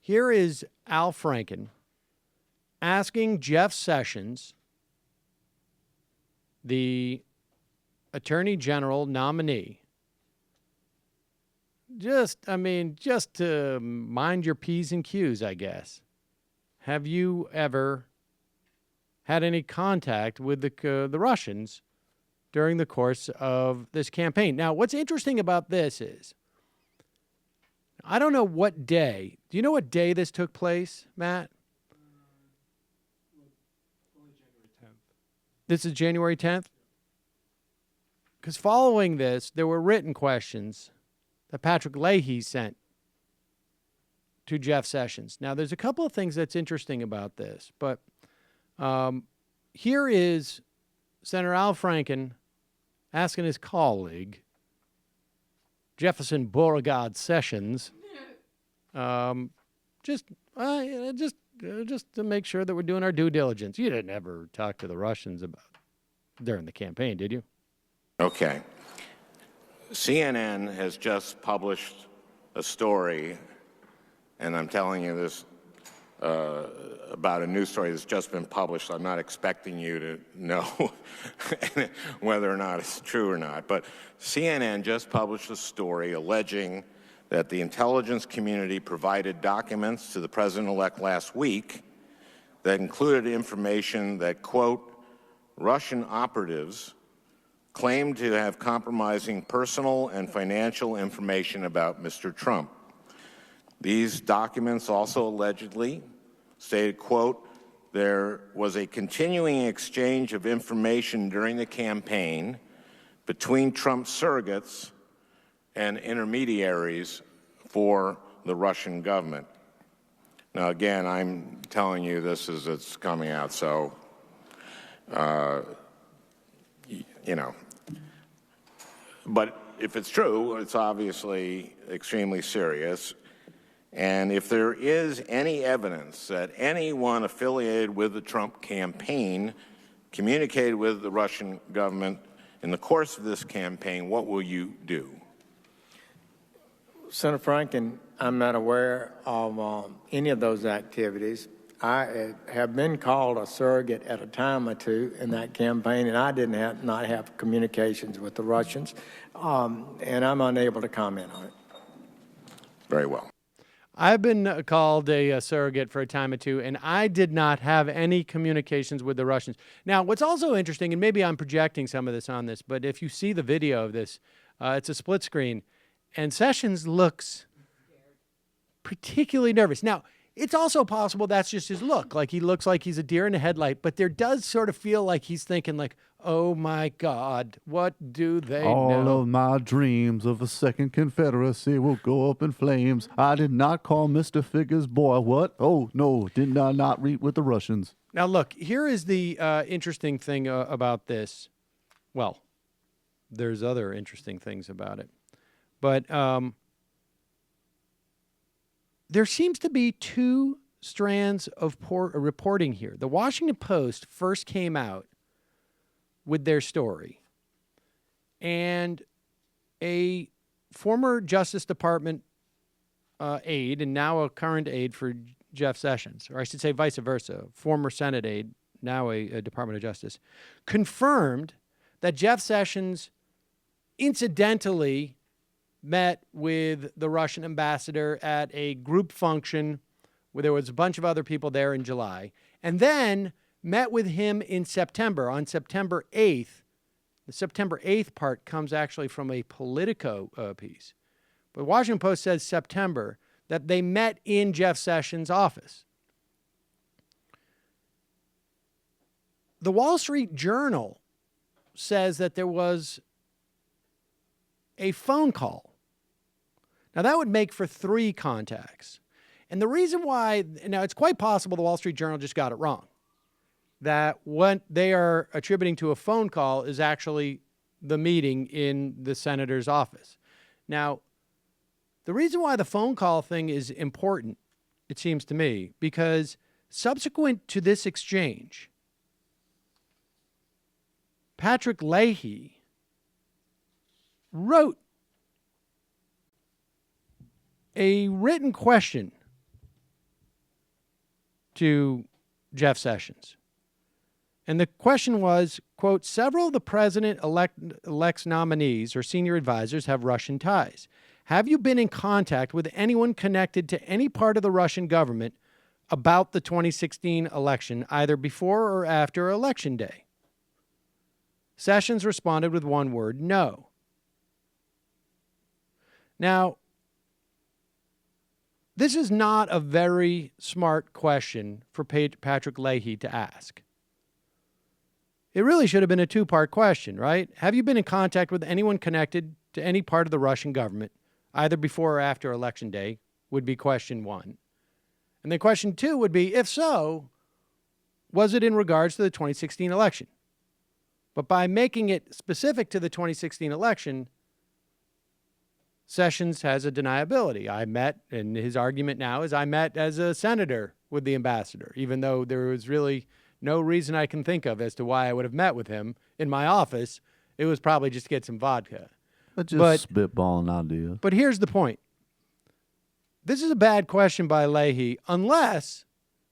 Here is Al Franken asking Jeff Sessions, the Attorney General nominee, just to mind your P's and Q's, I guess. Have you ever had any contact with the Russians during the course of this campaign? Now, what's interesting about this is, I don't know what day. Do you know what day this took place, Matt? Only January 10th. This is January 10th? Because following this, there were written questions that Patrick Leahy sent to Jeff Sessions. Now, there's a couple of things that's interesting about this, but here is Senator Al Franken asking his colleague, Jefferson Beauregard Sessions, just to make sure that we're doing our due diligence. You didn't ever talk to the Russians about during the campaign, did you? Okay. CNN has just published a story, and I'm telling you this about a news story that's just been published. I'm not expecting you to know whether or not it's true or not, but CNN just published a story alleging that the intelligence community provided documents to the president-elect last week that included information that, quote, Russian operatives claimed to have compromising personal and financial information about Mr. Trump. These documents also allegedly stated, quote, there was a continuing exchange of information during the campaign between Trump surrogates and intermediaries for the Russian government. Now, again, I'm telling you this as it's coming out, so, you know. But if it's true, it's obviously extremely serious. And if there is any evidence that anyone affiliated with the Trump campaign communicated with the Russian government in the course of this campaign, what will you do? Senator Franken, I'm not aware of any of those activities. I have been called a surrogate at a time or two in that campaign, and I did not have communications with the Russians, and I'm unable to comment on it. Very well. I've been called a surrogate for a time or two, and I did not have any communications with the Russians. Now, what's also interesting, and maybe I'm projecting some of this on this, but if you see the video of this, it's a split screen, and Sessions looks particularly nervous. Now, it's also possible that's just his look. Like, he looks like he's a deer in a headlight, but there does sort of feel like he's thinking like, oh my God, what do they know? All of my dreams of a second Confederacy will go up in flames. I did not call Mr. Figures boy. What? Oh, no, did I not read with the Russians? Now, look, here is the interesting thing about this. Well, there's other interesting things about it. But there seems to be two strands of reporting here. The Washington Post first came out with their story, and a former Justice Department aide and now a current aide for Jeff Sessions, or I should say vice versa, former Senate aide, now a Department of Justice, confirmed that Jeff Sessions incidentally met with the Russian ambassador at a group function where there was a bunch of other people there in July, and then met with him in September, on September 8th. The September 8th part comes actually from a Politico piece. But Washington Post says September, that they met in Jeff Sessions' office. The Wall Street Journal says that there was a phone call. Now, that would make for 3 contacts. And the reason why, now it's quite possible the Wall Street Journal just got it wrong, that what they are attributing to a phone call is actually the meeting in the senator's office. Now, the reason why the phone call thing is important, it seems to me, because subsequent to this exchange, Patrick Leahy wrote a written question to Jeff Sessions. And the question was, quote, several of the president-elect's nominees or senior advisors have Russian ties. Have you been in contact with anyone connected to any part of the Russian government about the 2016 election, either before or after Election Day? Sessions responded with one word, no. Now, this is not a very smart question for Patrick Leahy to ask. It really should have been a two-part question, right? Have you been in contact with anyone connected to any part of the Russian government, either before or after Election Day, would be question one. And then question two would be, if so, was it in regards to the 2016 election? But by making it specific to the 2016 election, Sessions has a deniability. I met, and his argument now is I met as a senator with the ambassador, even though there was really no reason I can think of as to why I would have met with him in my office. It was probably just to get some vodka. But spitballing ideas. But here's the point. This is a bad question by Leahy, unless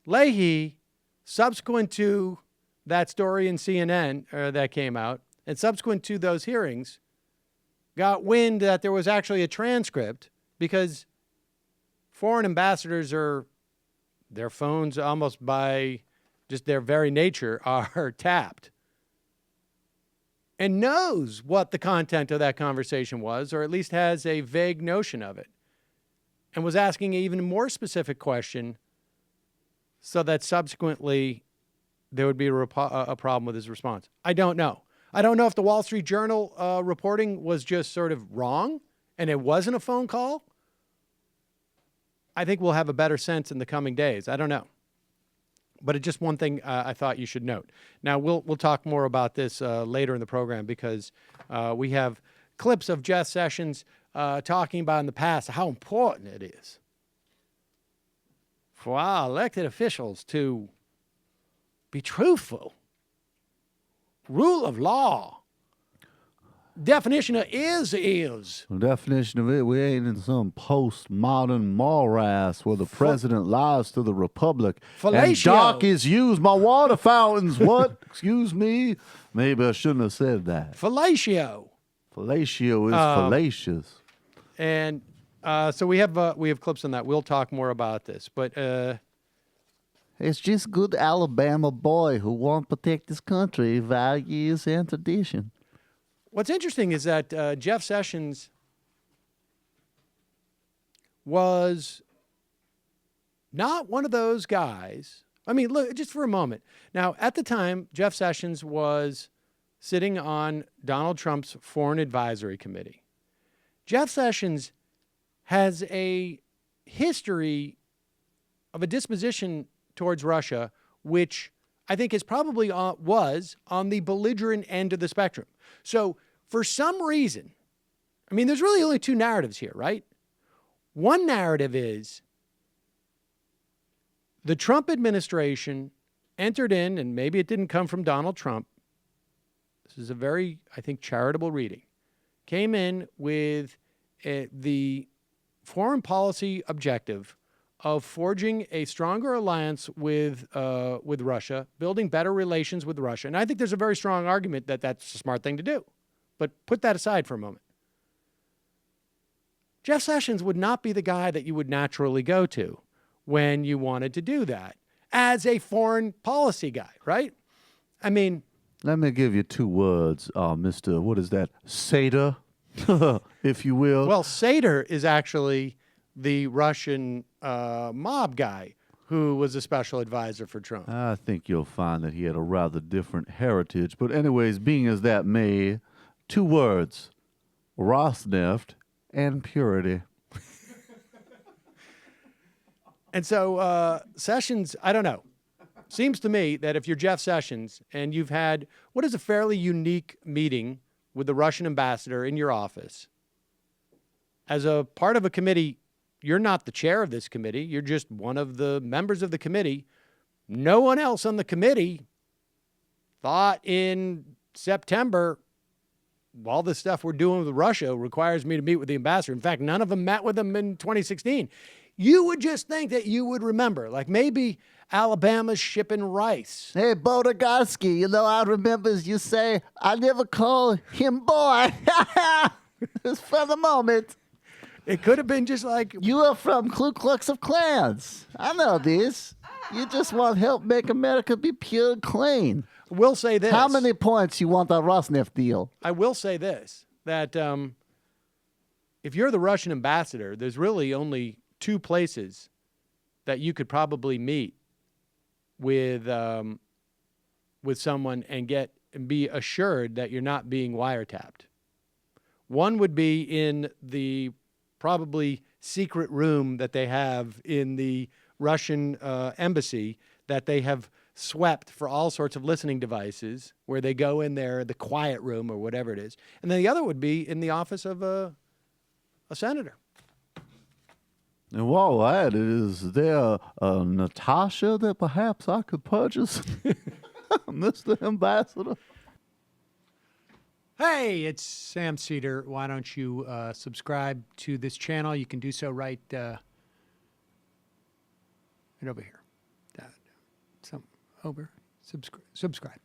Leahy, subsequent to that story in CNN that came out, and subsequent to those hearings, got wind that there was actually a transcript, because foreign ambassadors their phones almost by just their very nature are tapped, and knows what the content of that conversation was, or at least has a vague notion of it, and was asking an even more specific question so that subsequently there would be a problem with his response. I don't know. I don't know if the Wall Street Journal reporting was just sort of wrong and it wasn't a phone call. I think we'll have a better sense in the coming days. I don't know. But it's just one thing I thought you should note. Now, we'll talk more about this later in the program, because we have clips of Jeff Sessions talking about in the past how important it is for our elected officials to be truthful, rule of law. Definition of is. The definition of it, we ain't in some postmodern morass where the president lies to the republic. Fellatio. And darkies use my water fountains. What? Excuse me? Maybe I shouldn't have said that. Fellatio. Fellatio is fallacious. And so we have clips on that. We'll talk more about this. But It's just good Alabama boy who won't protect his country, values, and tradition. what's interesting is that Jeff Sessions was not one of those guys. I mean, look, just for a moment. Now, at the time, Jeff Sessions was sitting on Donald Trump's Foreign Advisory Committee. Jeff Sessions has a history of a disposition towards Russia, which I think is probably was on the belligerent end of the spectrum. So for some reason, I mean, there's really only two narratives here, right? One narrative is the Trump administration entered in, and maybe it didn't come from Donald Trump. This is a very, I think, charitable reading. Came in with the foreign policy objective of forging a stronger alliance with Russia, building better relations with Russia. And I think there's a very strong argument that that's a smart thing to do. But put that aside for a moment. Jeff Sessions would not be the guy that you would naturally go to when you wanted to do that as a foreign policy guy, right? I mean, let me give you two words, Mr. What is that? Seder, if you will. Well, Seder is actually the Russian mob guy who was a special advisor for Trump. I think you'll find that he had a rather different heritage. But anyways, being as that may, two words, Rosneft and purity. And so Sessions, I don't know. Seems to me that if you're Jeff Sessions and you've had what is a fairly unique meeting with the Russian ambassador in your office, as a part of a committee, you're not the chair of this committee. You're just one of the members of the committee. No one else on the committee thought in September, all this stuff we're doing with Russia requires me to meet with the ambassador. In fact, none of them met with him in 2016. you would just think that you would remember. Like maybe Alabama's shipping rice. Hey, Bodagoski, you know, I remember you say, I never call him boy. It's for the moment. It could have been just like, You are from Ku Klux of Klans. I know this. You just want help make America be pure and clean. we'll say this. How many points you want on Rosneft deal? I will say this, that if you're the Russian ambassador, there's really only two places that you could probably meet with someone and be assured that you're not being wiretapped. One would be in the probably secret room that they have in the Russian embassy that they have swept for all sorts of listening devices, where they go in there, the quiet room or whatever it is. And then the other would be in the office of a senator. And while at it, is there a Natasha that perhaps I could purchase? Mr. Ambassador? Hey, it's Sam Seder. Why don't you subscribe to this channel? You can do so right over here. Over. Subscribe.